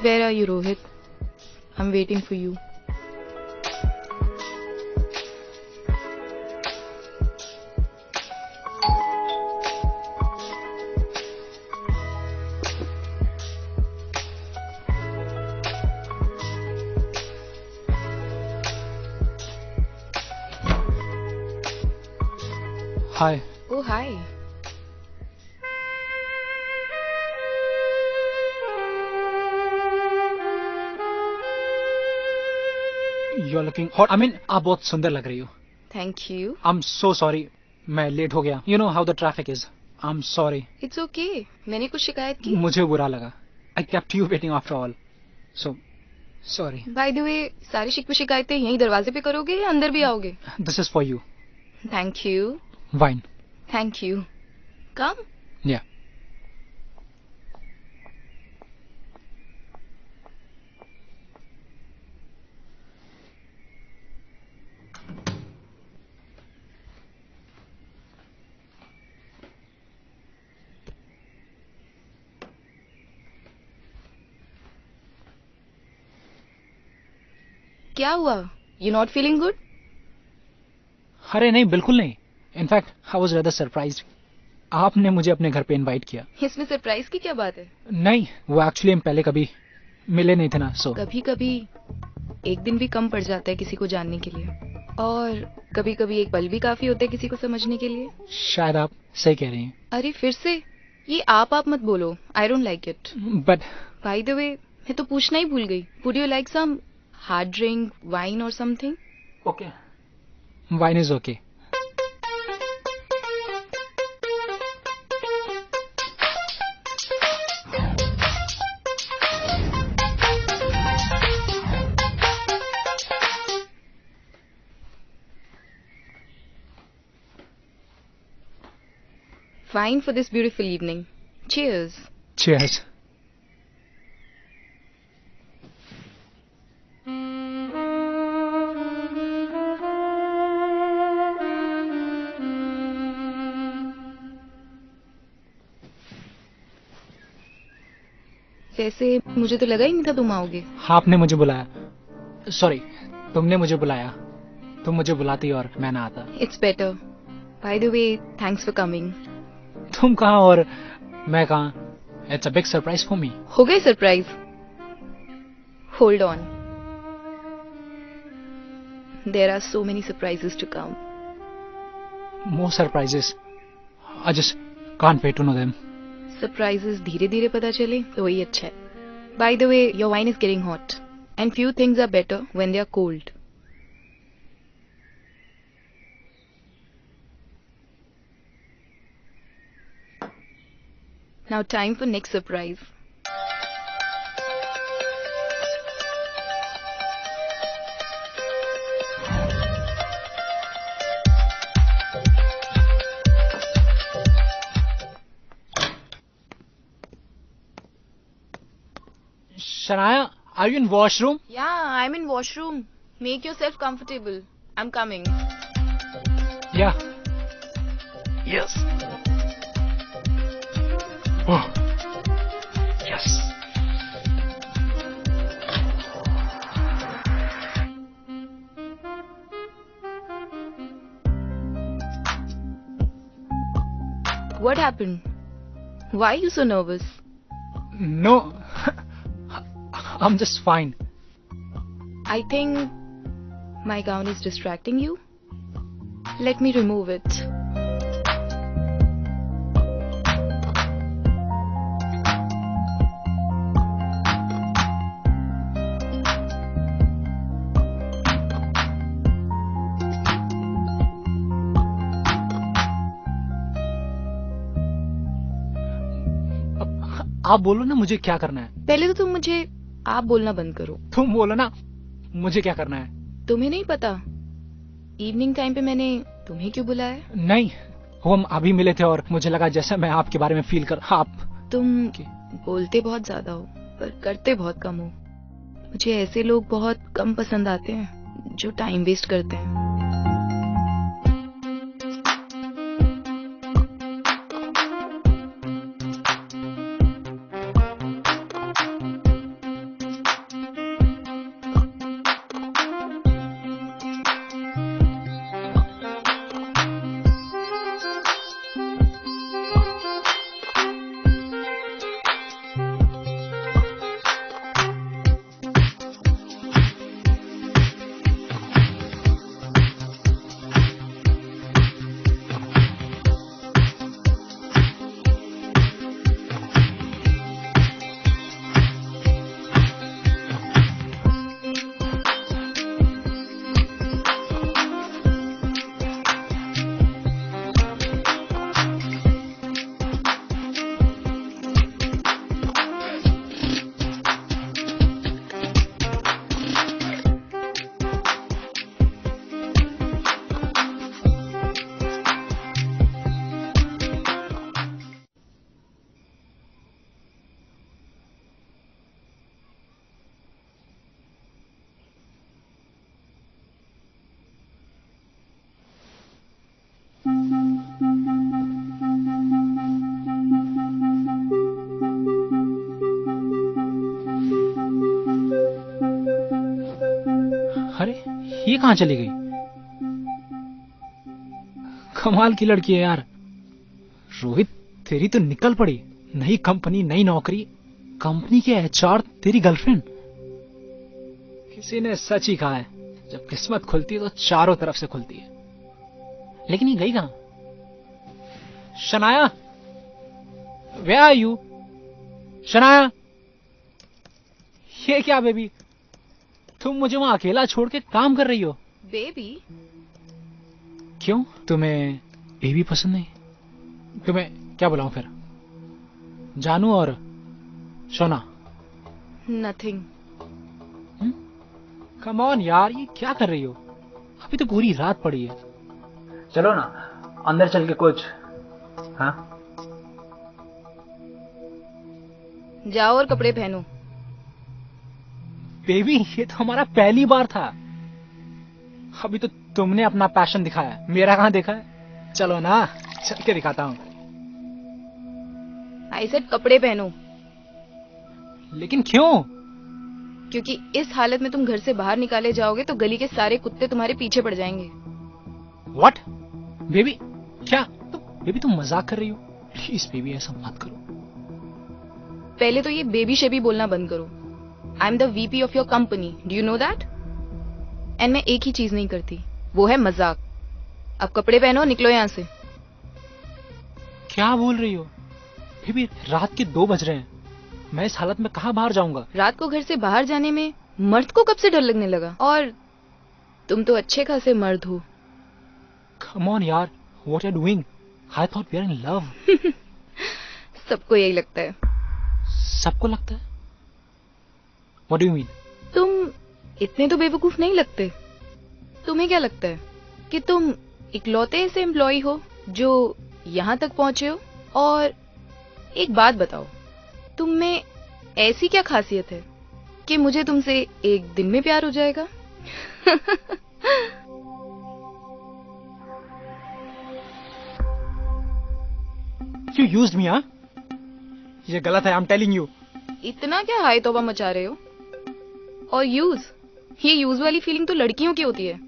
Where are you, Rohit? I'm waiting for you. Hi. Oh, hi. You're looking hot. I mean, आप बहुत सुंदर लग रही हो. Thank you. I'm so sorry. मैं लेट हो गया. You know how the traffic is. I'm sorry. It's okay. मैंने कुछ शिकायत की? मुझे बुरा लगा. I kept you waiting after all. So, sorry. By the way, सारी शिकवे शिकायतें यहीं दरवाजे पे करोगे या अंदर भी आओगे? This is for you. Thank you. Wine. Thank you. Come. Yeah. क्या हुआ? You not feeling good? अरे नहीं, बिल्कुल नहीं. In fact, I was rather surprised. आपने मुझे अपने घर पे इनवाइट किया. इसमें सरप्राइज की क्या बात है? नहीं, वो एक्चुअली हम पहले कभी मिले नहीं थे ना, so. कभी कभी एक दिन भी कम पड़ जाता है किसी को जानने के लिए, और कभी कभी एक पल भी काफी होता है किसी को समझने के लिए. शायद आप सही कह रही हैं. अरे फिर से ये आप मत बोलो. I don't like it. But by the way, मैं तो पूछना ही भूल गई. Would you like some hard drink, wine और something? okay. Wine is okay. Fine for this beautiful evening. Cheers. Cheers. वैसे मुझे तो लगा ही नहीं था तुम आओगे. आपने मुझे बुलाया. सॉरी, तुमने मुझे बुलाया. तुम मुझे बुलाती और मैं ना आता. It's better. By the way, thanks for coming. तुम कहाँ और मैं कहाँ? It's a big surprise for me. हो गई surprise? Hold on. There are so many surprises to come. More surprises. I just can't wait to know them. Surprises धीरे धीरे पता चले तो वही अच्छा है. By the way, your wine is getting hot, and few things are better when they are cold. Now time for next surprise. Shania, are you in washroom? Yeah, I'm in washroom. Make yourself comfortable. I'm coming. Yeah. Yes. Oh. Yes. What happened? Why are you so nervous? No. I'm just fine. I think my gown is distracting you. Let me remove it. आप बोलो ना मुझे क्या करना है. पहले तो तुम मुझे आप बोलना बंद करो. तुम बोलो ना मुझे क्या करना है. तुम्हें नहीं पता इवनिंग टाइम पे मैंने तुम्हें क्यों बुलाया है? नहीं, वो हम अभी मिले थे और मुझे लगा जैसा मैं आपके बारे में फील कर. आप तुम बोलते बहुत ज्यादा हो पर करते बहुत कम हो. मुझे ऐसे लोग बहुत कम पसंद आते हैं जो टाइम वेस्ट करते हैं. कहाँ चली गई? कमाल की लड़की है यार। रोहित, तेरी तो निकल पड़ी। नई कंपनी, नई नौकरी, कंपनी के एचआर तेरी गर्लफ्रेंड। किसी ने सच ही कहा है, जब किस्मत खुलती है तो चारों तरफ से खुलती है। लेकिन ये गई कहां? Shanaya, where are you? Shanaya, ये क्या बेबी, तुम मुझे वहां अकेला छोड़ के काम कर रही हो? बेबी? क्यों, तुम्हें बेबी पसंद नहीं? तुम्हें क्या बुलाऊं फिर? जानू और सोना? नथिंग। कम ऑन यार, ये क्या कर रही हो? अभी तो पूरी रात पड़ी है। चलो ना, अंदर चल के कुछ। हाँ, जाओ और कपड़े पहनो। बेबी, ये तो हमारा पहली बार था। अभी तो तुमने अपना पैशन दिखाया, मेरा कहाँ देखा है? चलो ना, चल के दिखाता हूँ। आई सेड कपड़े पहनो। लेकिन क्यों? क्योंकि इस हालत में तुम घर से बाहर निकाले जाओगे तो गली के सारे कुत्ते तुम्हारे पीछे पड़ जाएंगे। व्हाट? बेबी, क्या बेबी तुम मजाक कर रही हो? प्लीज बेबी, ऐसा मत करो। पहले तो ये बेबी शेबी बोलना बंद करो। I am the VP of your company, do you know that? And मैं एक ही चीज नहीं करती, वो है मजाक। अब कपड़े पहनो, निकलो यहाँ से। क्या बोल रही हो बेबी? रात के 2 बज रहे हैं, मैं इस हालत में कहाँ बाहर जाऊंगा? रात को घर से बाहर जाने में मर्द को कब से डर लगने लगा? और तुम तो अच्छे खासे मर्द हो। कम ऑन यार, what are you doing? I thought we are in love. सबको यही लगता है। सबको लगता है? What do you mean? तुम इतने तो बेवकूफ नहीं लगते। तुम्हें क्या लगता है कि तुम इकलौते ऐसे एम्प्लॉय हो जो यहाँ तक पहुंचे हो? और एक बात बताओ, तुम में ऐसी क्या खासियत है कि मुझे तुमसे एक दिन में प्यार हो जाएगा? You used me, हाँ? ये गलत है, I'm telling you. इतना क्या हाय तौबा मचा रहे हो? और ये यूज वाली फीलिंग तो लड़कियों की होती है।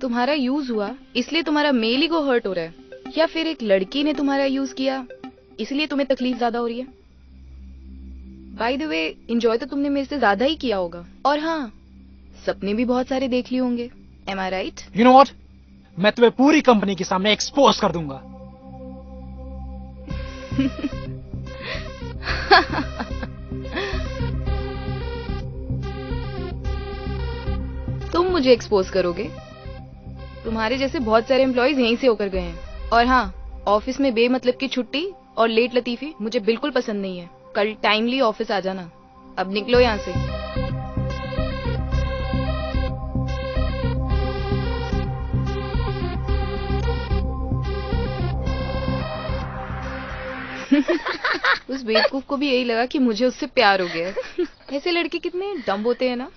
तुम्हारा यूज हुआ इसलिए तुम्हारा मेल ईगो हर्ट हो रहा है, या फिर एक लड़की ने तुम्हारा यूज किया इसलिए तुम्हें तकलीफ ज्यादा हो रही है? बाय द वे, एंजॉय तो तुमने मेरे से ज्यादा ही किया होगा। और हाँ, सपने भी बहुत सारे देख लिए होंगे। Am I right? You know what? मैं तुम्हें पूरी कंपनी के सामने एक्सपोज कर दूंगा। तुम मुझे एक्सपोज करोगे? तुम्हारे जैसे बहुत सारे एम्प्लॉयज यहीं से होकर गए हैं। और हाँ, ऑफिस में बेमतलब की छुट्टी और लेट लतीफी मुझे बिल्कुल पसंद नहीं है। कल टाइमली ऑफिस आ जाना। अब निकलो यहाँ से। उस बेवकूफ को भी यही लगा कि मुझे उससे प्यार हो गया है। ऐसे लड़के कितने डम्ब होते हैं ना,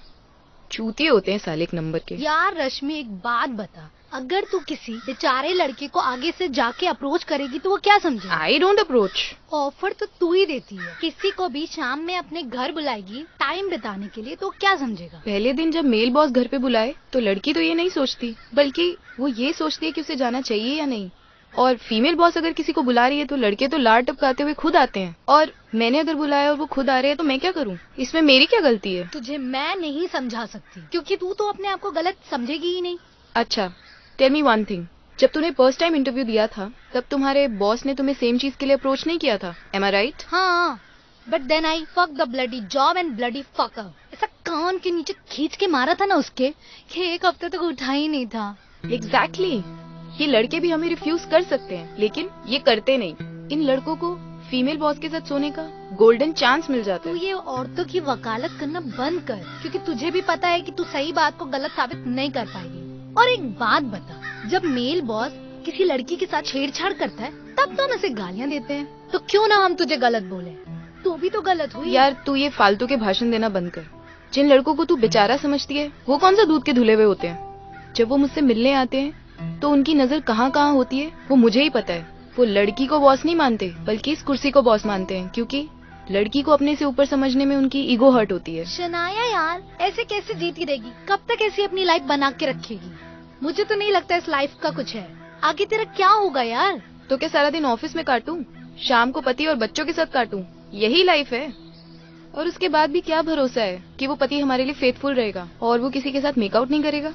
चूतिए होते हैं साले एक नंबर के। यार रश्मि, एक बात बता, अगर तू किसी बेचारे लड़के को आगे से जाके अप्रोच करेगी तो वो क्या समझेगा? I don't approach. ऑफर तो तू ही देती है। किसी को भी शाम में अपने घर बुलाएगी टाइम बिताने के लिए, तो क्या समझेगा? पहले दिन जब मेल बॉस घर पे बुलाए तो लड़की तो ये नहीं सोचती, बल्कि वो ये सोचती है कि उसे जाना चाहिए या नहीं। और फीमेल बॉस अगर किसी को बुला रही है तो लड़के तो लाड़ टपकाते हुए खुद आते हैं। और मैंने अगर बुलाया और वो खुद आ रहे हैं तो मैं क्या करूं? इसमें मेरी क्या गलती है? तुझे मैं नहीं समझा सकती, क्योंकि तू तो अपने आप को गलत समझेगी ही नहीं। अच्छा, टेल मी वन थिंग, जब तूने फर्स्ट टाइम इंटरव्यू दिया था तब तुम्हारे बॉस ने तुम्हें सेम चीज के लिए अप्रोच नहीं किया था? Am I right? हाँ, but then I fuck the bloody job and bloody fucker. ऐसा कान के नीचे खींच के मारा था ना उसके, कि 1 हफ्ते तक उठा ही नहीं था। एग्जैक्टली। ये लड़के भी हमें रिफ्यूज कर सकते हैं, लेकिन ये करते नहीं। इन लड़कों को फीमेल बॉस के साथ सोने का गोल्डन चांस मिल जाता तू है। ये औरतों की वकालत करना बंद कर, क्योंकि तुझे भी पता है कि तू सही बात को गलत साबित नहीं कर पाएगी। और एक बात बता, जब मेल बॉस किसी लड़की के साथ छेड़छाड़ करता है तब तो हम उसे गालियाँ देते हैं, तो क्यों ना हम तुझे गलत बोले? तू भी तो गलत हुई। यार तू ये फालतू के भाषण देना बंद कर। जिन लड़कों को तू बेचारा समझती है वो कौन सा दूध के धुले हुए होते हैं? जब वो मुझसे मिलने आते हैं तो उनकी नजर कहाँ कहाँ होती है वो मुझे ही पता है। वो लड़की को बॉस नहीं मानते, बल्कि इस कुर्सी को बॉस मानते हैं, क्योंकि लड़की को अपने से ऊपर समझने में उनकी ईगो हर्ट होती है। शनाया यार, ऐसे कैसे जीती रहेगी? कब तक ऐसी अपनी लाइफ बना के रखेगी? मुझे तो नहीं लगता इस लाइफ का कुछ है। आगे तेरा क्या होगा यार? तो क्या सारा दिन ऑफिस में काटूं, शाम को पति और बच्चों के साथ काटूं? यही लाइफ है। और उसके बाद भी क्या भरोसा है कि वो पति हमारे लिए फेथफुल रहेगा और वो किसी के साथ मेकआउट नहीं करेगा।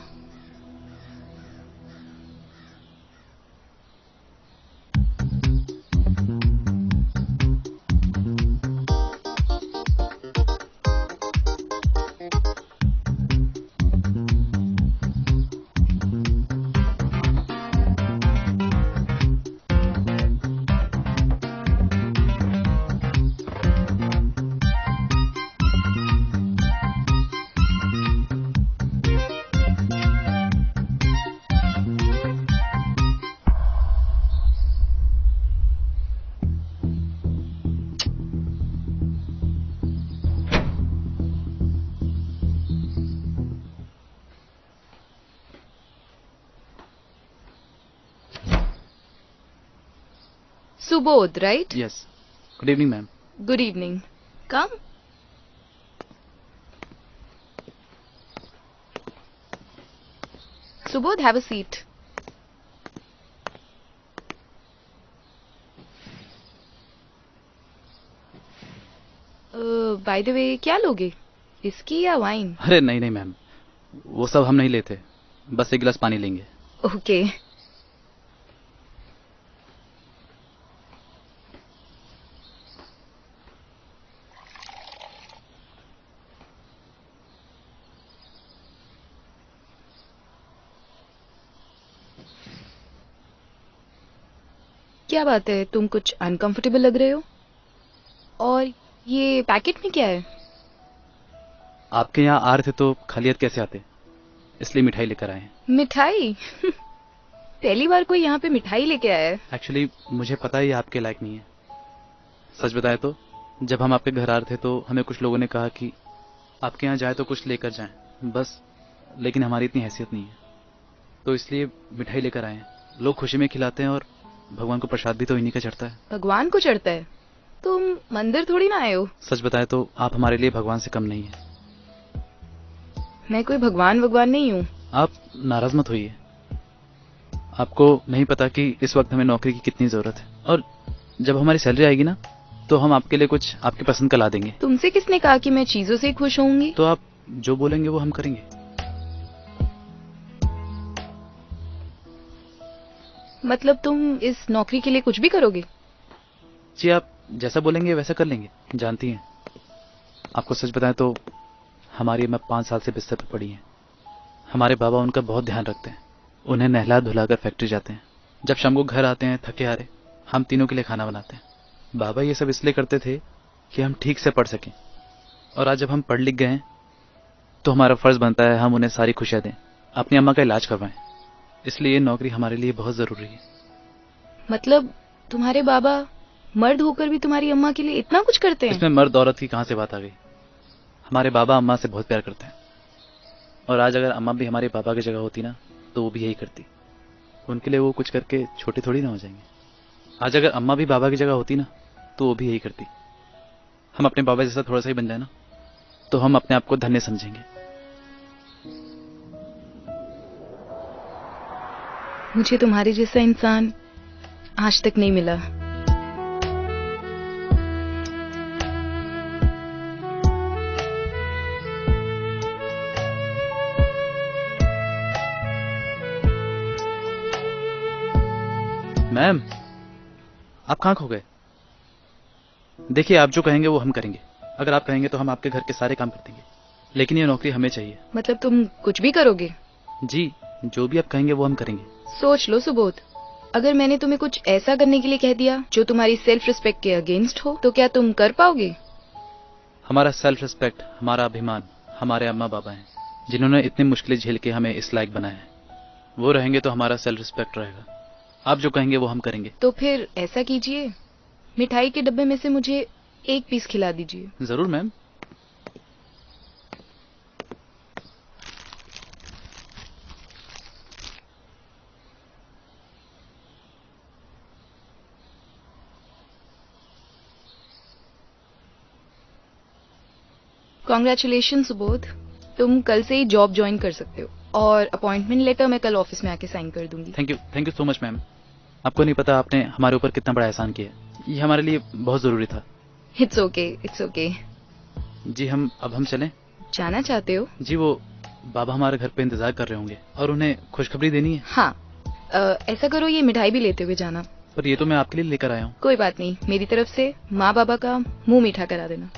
Subodh, right? Yes. Good evening, ma'am. Good evening. Come. Subodh, have a seat. By the way, क्या लोगे? Whiskey या वाइन? अरे नहीं नहीं मैम, वो सब हम नहीं लेते, बस एक गिलास पानी लेंगे। Okay. क्या बात है, तुम कुछ अनकंफर्टेबल लग रहे हो। और ये पैकेट में क्या है? आपके यहाँ आ रहे थे तो खाली हाथ कैसे आते, इसलिए मिठाई लेकर आए हैं। मिठाई? पहली बार कोई यहाँ पे मिठाई लेके आया है। एक्चुअली मुझे पता ही आपके लायक नहीं है। सच बताए तो जब हम आपके घर आ रहे थे तो हमें कुछ लोगों ने कहा कि आपके यहाँ जाए तो कुछ लेकर जाएं, बस। लेकिन हमारी इतनी हैसियत नहीं है, तो इसलिए मिठाई लेकर आए हैं। लोग खुशी में खिलाते हैं और भगवान को प्रसाद भी तो इन्हीं का चढ़ता है। भगवान को चढ़ता है? तुम मंदिर थोड़ी ना आए हो। सच बताए तो आप हमारे लिए भगवान से कम नहीं है। मैं कोई भगवान नहीं हूँ। आप नाराज मत होइए। आपको नहीं पता कि इस वक्त हमें नौकरी की कितनी जरूरत है, और जब हमारी सैलरी आएगी ना तो हम आपके लिए कुछ आपकी पसंद का ला देंगे। तुमसे किसने कहा कि मैं चीजों से खुश होऊंगी? तो आप जो बोलेंगे वो हम करेंगे। मतलब तुम इस नौकरी के लिए कुछ भी करोगे? जी, आप जैसा बोलेंगे वैसा कर लेंगे। जानती हैं, आपको सच बताएं तो हमारी अम्मा 5 साल से बिस्तर पर पड़ी हैं। हमारे बाबा उनका बहुत ध्यान रखते हैं। उन्हें नहला धुलाकर फैक्ट्री जाते हैं। जब शाम को घर आते हैं थके हारे, हम तीनों के लिए खाना बनाते हैं। बाबा ये सब इसलिए करते थे कि हम ठीक से पढ़ सकें, और आज जब हम पढ़ लिख गए हैं तो हमारा फर्ज बनता है हम उन्हें सारी खुशियां दें, अपनी अम्मा का इलाज करवाएं। इसलिए ये नौकरी हमारे लिए बहुत जरूरी है। मतलब तुम्हारे बाबा मर्द होकर भी तुम्हारी अम्मा के लिए इतना कुछ करते हैं? इसमें मर्द औरत की कहां से बात आ गई। हमारे बाबा अम्मा से बहुत प्यार करते हैं, और आज अगर अम्मा भी हमारे पापा की जगह होती ना तो वो भी यही करती। उनके लिए वो कुछ करके छोटे थोड़ी ना हो जाएंगे। आज अगर अम्मा भी बाबा की जगह होती ना तो वो भी यही करती। हम अपने बाबा जैसा थोड़ा सा ही बन जाए ना तो हम अपने आप को धन्य समझेंगे। मुझे तुम्हारे जैसा इंसान आज तक नहीं मिला। मैम, आप कहाँ खो गए? देखिए, आप जो कहेंगे वो हम करेंगे। अगर आप कहेंगे तो हम आपके घर के सारे काम कर देंगे, लेकिन ये नौकरी हमें चाहिए। मतलब तुम कुछ भी करोगे? जी, जो भी आप कहेंगे वो हम करेंगे। सोच लो सुबोध, अगर मैंने तुम्हें कुछ ऐसा करने के लिए कह दिया जो तुम्हारी सेल्फ रिस्पेक्ट के अगेंस्ट हो, तो क्या तुम कर पाओगे? हमारा सेल्फ रिस्पेक्ट, हमारा अभिमान हमारे अम्मा बाबा हैं, जिन्होंने इतनी मुश्किलें झेल के हमें इस लायक बनाया है। वो रहेंगे तो हमारा सेल्फ रिस्पेक्ट रहेगा। आप जो कहेंगे वो हम करेंगे। तो फिर ऐसा कीजिए, मिठाई के डब्बे में से मुझे एक पीस खिला दीजिए। जरूर मैम। कॉन्ग्रेचुलेशन सुबोध, तुम कल से ही जॉब ज्वाइन कर सकते हो और अपॉइंटमेंट लेटर मैं कल ऑफिस में आके साइन कर दूंगी। Thank you so much ma'am. आपको नहीं पता आपने हमारे ऊपर कितना बड़ा एहसान किया है। ये हमारे लिए बहुत जरूरी था। It's okay, it's okay. जी हम चलें? जाना चाहते हो? जी वो बाबा हमारे घर पे इंतजार कर रहे होंगे और उन्हें खुशखबरी देनी है। हाँ, ऐसा करो ये मिठाई भी लेते हुए जाना। पर ये तो मैं आपके लिए लेकर आया हूँ। कोई बात नहीं, मेरी तरफ से माँ बाबा का मुंह मीठा करा देना।